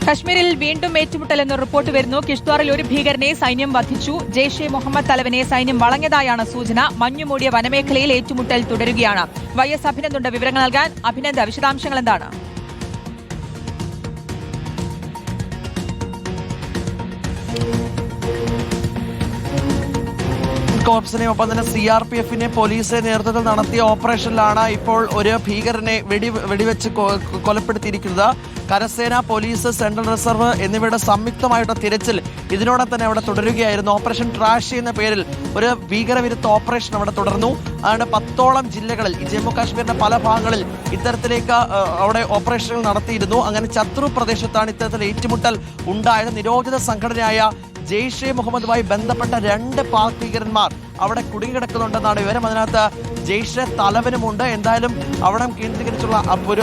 കശ്മീരിൽ വീണ്ടും ഏറ്റുമുട്ടലെന്ന് റിപ്പോർട്ട് വരുന്നു. കിഷ്ത്വാറിൽ ഒരു ഭീകരനെ സൈന്യം വധിച്ചു. ജെയ്ഷെ മുഹമ്മദ് തലവനെ സൈന്യം വളഞ്ഞതായാണ് സൂചന. മഞ്ഞുമൂടിയ വനമേഖലയിൽ ഏറ്റുമുട്ടൽ തുടരുകയാണ്. YS അഭിനന്ദുണ്ട് വിവരങ്ങൾ നൽകാൻ. അഭിനന്ദ, വിശദാംശങ്ങൾ എന്താണ്? കോപ്സിനെയും ഒപ്പം തന്നെ CRPF പോലീസിന്റെ നേതൃത്വത്തിൽ നടത്തിയ ഓപ്പറേഷനിലാണ് ഇപ്പോൾ ഒരു ഭീകരനെ വെടിവെച്ച് കൊലപ്പെടുത്തിയിരിക്കുന്നത്. കരസേന, പോലീസ്, സെൻട്രൽ റിസർവ് എന്നിവയുടെ സംയുക്തമായിട്ടുള്ള തിരച്ചിൽ ഇതിനോടെ തന്നെ അവിടെ തുടരുകയായിരുന്നു. ഓപ്പറേഷൻ ട്രാഷ് എന്ന പേരിൽ ഒരു ഭീകരവിരുദ്ധ ഓപ്പറേഷൻ അവിടെ തുടർന്നു. അതുകൊണ്ട് 10ഓളം ജില്ലകളിൽ, ജമ്മു കാശ്മീരിന്റെ പല ഭാഗങ്ങളിൽ ഇത്തരത്തിലേക്ക് അവിടെ ഓപ്പറേഷനുകൾ നടത്തിയിരുന്നു. അങ്ങനെ ചത്രു പ്രദേശത്താണ് ഇത്തരത്തിൽ ഏറ്റുമുട്ടൽ ഉണ്ടായത്. നിരോധിത സംഘടനയായ ജെയ്ഷെ മുഹമ്മദുമായി ബന്ധപ്പെട്ട 2 പാക് ഭീകരന്മാർ അവിടെ കുടുങ്ങിക്കിടക്കുന്നുണ്ടെന്നാണ് വിവരം. അതിനകത്ത് ജെയ്ഷെ തലവനുമുണ്ട്. എന്തായാലും അവിടെ കേന്ദ്രീകരിച്ചുള്ള ഒരു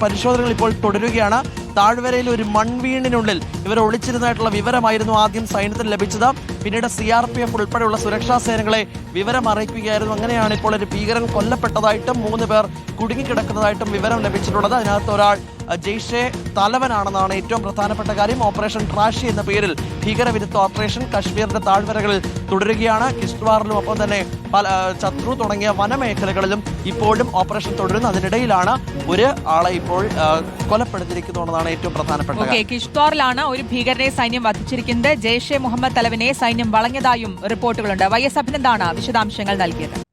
പരിശോധനകൾ ഇപ്പോൾ തുടരുകയാണ്. താഴ്വരയിൽ ഒരു മൺവീണിനുള്ളിൽ ഇവർ ഒളിച്ചിരുന്നതായിട്ടുള്ള വിവരമായിരുന്നു ആദ്യം സൈന്യത്തിന് ലഭിച്ചത്. പിന്നീട് CRPF ഉൾപ്പെടെയുള്ള സുരക്ഷാ സേനകളെ വിവരം അറിയിക്കുകയായിരുന്നു. അങ്ങനെയാണ് ഇപ്പോൾ ഒരു ഭീകരൻ കൊല്ലപ്പെട്ടതായിട്ടും 3 പേർ കുടുങ്ങിക്കിടക്കുന്നതായിട്ടും വിവരം ലഭിച്ചിട്ടുള്ളത്. അതിനകത്ത് ഒരാൾ ജെയ്ഷെ തലവനാണെന്നാണ് ഏറ്റവും പ്രധാനപ്പെട്ട കാര്യം. ഓപ്പറേഷൻ ട്രാഷി എന്ന പേരിൽ ഭീകരവിരുദ്ധ ഓപ്പറേഷൻ കശ്മീരിന്റെ താഴ്വരകളിൽ തുടരുകയാണ്. കിഷ്ത്വാറിലും ഒപ്പം തന്നെ ചത്രു തുടങ്ങിയ വനമേഖലകളിലും ഇപ്പോഴും ഓപ്പറേഷൻ തുടരുന്നു. അതിനിടയിലാണ് ഒരു ആളെ ഇപ്പോൾ കൊലപ്പെടുത്തിയിരിക്കുന്നതാണ് ഏറ്റവും പ്രധാനപ്പെട്ട കാര്യം. കിഷ്ത്വാറിലാണ് ഒരു ഭീകരനെ സൈന്യം വധിച്ചിരിക്കുന്നത്. ജെയ്ഷെ മുഹമ്മദ് തലവനെ സൈന്യം വളഞ്ഞതായും റിപ്പോർട്ടുകളുണ്ട്. YS അഭിനന്ദാണ് വിശദാംശങ്ങൾ നൽകിയത്.